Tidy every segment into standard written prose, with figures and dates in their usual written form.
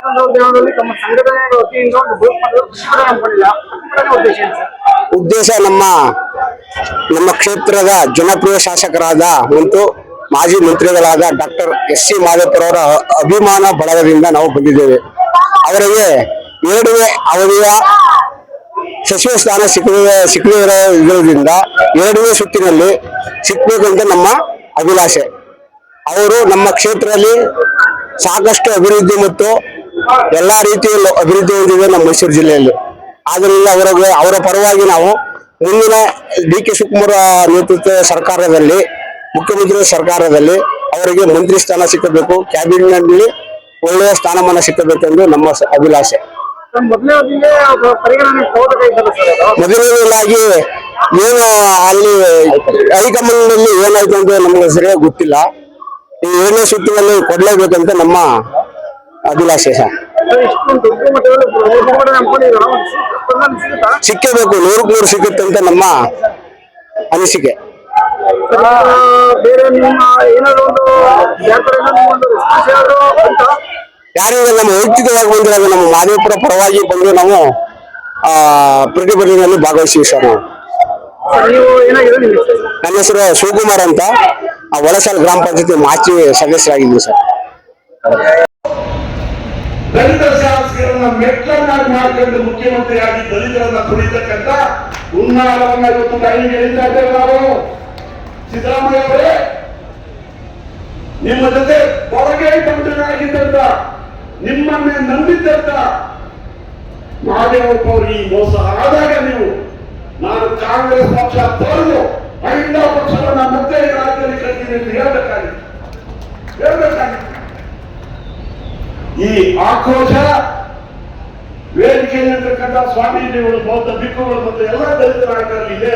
ದೇವರಲ್ಲಿ ತಮ್ಮ ಸಂಘಟನೆಯ ವತಿಯಿಂದ ಒಂದು ಬೃಹತ್ ಮಟ್ಟದ ಪ್ರತಿಭಟನೆ ಹಮ್ಮಿಕೊಂಡಿಲ್ಲ. ಉದ್ದೇಶ ಏನು ಸರ್? ಉದ್ದೇಶ ನಮ್ಮ ಕ್ಷೇತ್ರದ ಜನಪ್ರಿಯ ಶಾಸಕರಾದ ಮತ್ತು ಮಾಜಿ ಮಂತ್ರಿಗಳಾದ ಡಾಕ್ಟರ್ ಎಸ್.ಸಿ. ಮಾದೇವಪ್ಪರವರ ಅಭಿಮಾನ ಬಳಗದಿಂದ ನಾವು ಬಂದಿದ್ದೇವೆ. ಅವರಿಗೆ 2ನೇ ಅವಧಿಯ ಸಚಿವ ಸ್ಥಾನ ಸಿಕ್ಕಿರೋದ್ರಿಂದ 2ನೇ ಸುತ್ತಿನಲ್ಲಿ ಸಿಕ್ಬೇಕಂತ ನಮ್ಮ ಅಭಿಲಾಷೆ. ಅವರು ನಮ್ಮ ಕ್ಷೇತ್ರದಲ್ಲಿ ಸಾಕಷ್ಟು ಅಭಿವೃದ್ಧಿ ಮತ್ತು ಎಲ್ಲಾ ರೀತಿಯಲ್ಲೂ ಅಭಿವೃದ್ಧಿ ಹೊಂದಿದೆ ನಮ್ಮ ಮೈಸೂರು ಜಿಲ್ಲೆಯಲ್ಲಿ. ಆದ್ದರಿಂದ ಅವರ ಪರವಾಗಿ ನಾವು ಮುಂದಿನ ಡಿ.ಕೆ. ಶಿವಕುಮಾರ್ ನೇತೃತ್ವದ ಸರ್ಕಾರದಲ್ಲಿ, ಮುಖ್ಯಮಂತ್ರಿ ಸರ್ಕಾರದಲ್ಲಿ ಅವರಿಗೆ ಮಂತ್ರಿ ಸ್ಥಾನ ಸಿಕ್ಕಬೇಕು, ಕ್ಯಾಬಿನೆಟ್ನಲ್ಲಿ ಒಳ್ಳೆಯ ಸ್ಥಾನಮಾನ ಸಿಕ್ಕಬೇಕೆಂದು ನಮ್ಮ ಅಭಿಲಾಷೆ. ಮೊದಲನೇದಾಗಿ ಏನು ಅಲ್ಲಿ ಹೈಕಮಾಂಡ್ನಲ್ಲಿ ಏನಾಯ್ತು ಅಂತ ನಮಗೆ ಸರಿಯಾಗಿ ಗೊತ್ತಿಲ್ಲ. ಈ 7ನೇ ಸುತ್ತಿನಲ್ಲಿ ಕೊಡ್ಲೇಬೇಕಂತ ನಮ್ಮ ಅಭಿಲಾಷೆ ಸರ್. ಸಿಕ್ಕಬೇಕು, 100% ಸಿಗುತ್ತೆ ಅಂತ ನಮ್ಮ ಅನಿಸಿಕೆ. ಯಾರಿಂದ ನಮ್ಮ ವೈಯಕ್ತಿಕವಾಗಿ ಬಂದಿರೋದು ನಮ್ಮ ಮಾದೇವಪುರ ಪರವಾಗಿ ಬಂದು ನಾವು ಪ್ರತಿಭಟನೆಯಲ್ಲಿ ಭಾಗವಹಿಸಿವಿ ಸರ್. ನನ್ನ ಹೆಸರು ಶಿವಕುಮಾರ್ ಅಂತ, ಒಳಸಾಲ್ ಗ್ರಾಮ ಪಂಚಾಯತಿ ಮಾಜಿ ಸದಸ್ಯರಾಗಿದ್ದೀವಿ ಸರ್. ದಲಿತ ಶಾಸಕರನ್ನ ಮೆಟ್ಲನ್ನಾಗಿ ಮಾಡ್ಕೊಂಡು ಮುಖ್ಯಮಂತ್ರಿಯಾಗಿ ದಲಿತರನ್ನ ತುಳಿತಕ್ಕಂತ ಹುನ್ನಾರವನ್ನ ಇವತ್ತು ಕೈಗೆ ಎಳಿತಾ ಇದ್ದೇವೆ ನಾವು. ಸಿದ್ದರಾಮಯ್ಯ ಅವರೇ, ನಿಮ್ಮ ಜೊತೆ ಹೊರಗೆ ಬಂಧನಾಗಿದ್ದಂತ, ನಿಮ್ಮನ್ನೇ ನಂಬಿದ್ದಂತ ಮಾದೇವಪ್ಪ ಅವರು ಈ ಮೋಸ ಆದಾಗ ನಾನು ಕಾಂಗ್ರೆಸ್ ಪಕ್ಷ ತೊರೆದು ಮಹಿಳಾ ಪಕ್ಷವನ್ನ ಮತ್ತೆ ರಾಜ್ಯದಲ್ಲಿ ಕಟ್ತೀನಿ ಅಂತ ಹೇಳ್ಬೇಕಾಗಿತ್ತು. ಈ ಆಕ್ರೋಶ ವೇದಿಕೆಯಲ್ಲಿರ್ತಕ್ಕಂಥ ಸ್ವಾಮೀಜಿಗಳು, ಬೌದ್ಧ ಭಿಕ್ಕುಗಳು ಮತ್ತು ಎಲ್ಲ ದಲಿತ ನಾಯಕರಲ್ಲಿ ಇದೆ.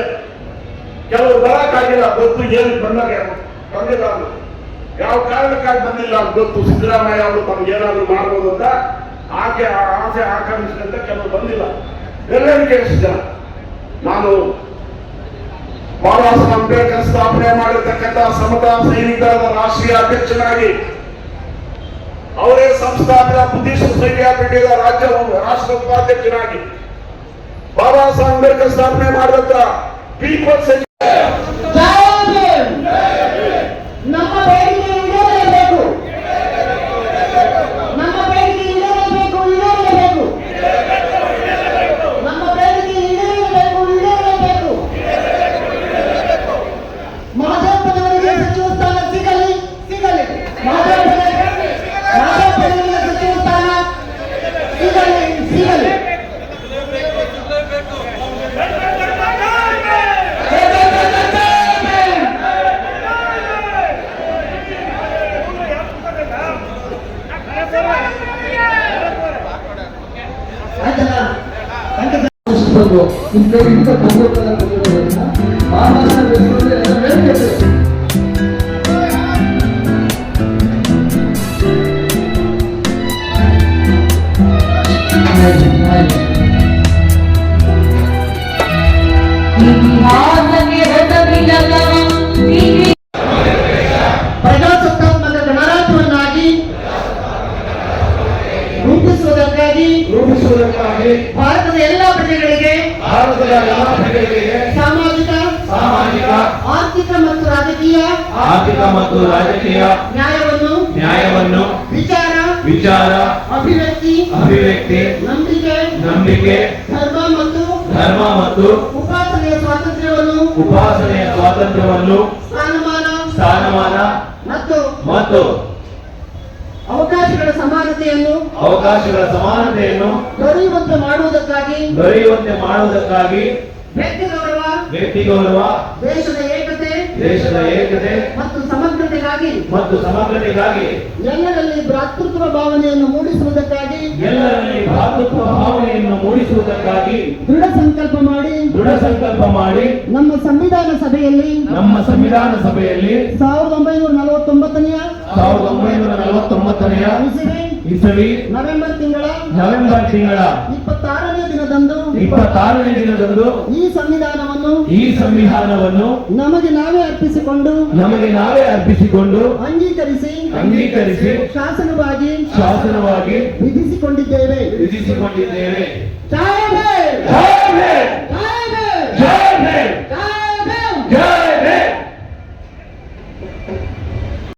ಕೆಲವರು ಬರಕ್ಕಾಗಿಲ್ಲ, ಗೊತ್ತು ಏನು ಬಂದಿಲ್ಲ, ಯಾವ ಕಾರಣಕ್ಕಾಗಿ ಬಂದಿಲ್ಲ ಅಂತ ಗೊತ್ತು. ಸಿದ್ದರಾಮಯ್ಯ ಅವರು ತಮ್ಗೆ ಏನಾದ್ರು ಮಾಡ್ಬೋದು ಅಂತ ಆಸೆ ಆಕಾಂಕ್ಷಿಸಿದಂತ ಕೆಲವರು ಬಂದಿಲ್ಲ. ಎಲ್ಲರಿಗೆ ಎಷ್ಟು ಜನ ನಾನು ಬಾಬಾ ಸಾಹೇಬ್ ಅಂಬೇಡ್ಕರ್ ಸ್ಥಾಪನೆ ಮಾಡಿರ್ತಕ್ಕಂಥ ಸಮತಾ ಸೈನಿಕರ ರಾಷ್ಟ್ರೀಯ ಅಧ್ಯಕ್ಷನಾಗಿ, ಅವರೇ ಸಂಸ್ಥಾಪಿತ ಬುದ್ಧಿಸ್ಟ್ ಸೊಸೈಟಿ ಆಫ್ ಇಂಡಿಯಾದ ರಾಷ್ಟ್ರ ಉಪಾಧ್ಯಕ್ಷನಾಗಿ, ಬಾಬಾ ಸಾಹೇಬ್ ಅಂಬೇಡ್ಕರ್ ಸ್ಥಾಪನೆ ಮಾಡಿದಂತ ಪೀಪಲ್ಸ್ ಪ್ರಜಾಸತ್ತಾತ್ಮಕ ಗಣರಾಜ್ಯವನ್ನಾಗಿ ರೂಪಿಸುವುದಕ್ಕಾಗಿ ಭಾರತದ ಎಲ್ಲಾ ಪ್ರಜೆಗಳಿಗೆ ಸಾಮಾಜಿಕ, ಆರ್ಥಿಕ ಮತ್ತು ರಾಜಕೀಯ ನ್ಯಾಯವನ್ನು ವಿಚಾರ, ಅಭಿವ್ಯಕ್ತಿ, ನಂಬಿಕೆ, ಧರ್ಮ ಮತ್ತು ಉಪಾಸನೆಯ ಸ್ವಾತಂತ್ರ್ಯವನ್ನು ಸ್ಥಾನಮಾನ ಮತ್ತು ಅವಕಾಶಗಳ ಸಮಾನತೆಯನ್ನು ದೊರೆಯುವಂತೆ ಮಾಡುವುದಕ್ಕಾಗಿ ವ್ಯಕ್ತಿ ಗೌರವ, ದೇಶದ ಏಕತೆ ಮತ್ತು ಸಮಗ್ರತೆಗಾಗಿ ಎಲ್ಲರಲ್ಲಿ ಭ್ರಾತೃತ್ವ ಭಾವನೆಯನ್ನು ಮೂಡಿಸುವುದಕ್ಕಾಗಿ ದೃಢ ಸಂಕಲ್ಪ ಮಾಡಿ ನಮ್ಮ ಸಂವಿಧಾನ ಸಭೆಯಲ್ಲಿ 1949ನೇ ಇಸವಿ ನವೆಂಬರ್ ತಿಂಗಳ 26ನೇ ದಿನದಂದು ಈ ಸಂವಿಧಾನವನ್ನು ನಮಗೆ ನಾವೇ ಅರ್ಪಿಸಿಕೊಂಡು ಅಂಗೀಕರಿಸಿ ಶಾಸನವಾಗಿ ಶಾಸನವಾಗಿ ವಿಧಿಸಿಕೊಂಡಿದ್ದೇವೆ. ವಿಧಿಸಿಕೊಂಡಿದ್ದೇವೆ. ಸಾಹೇಬೇ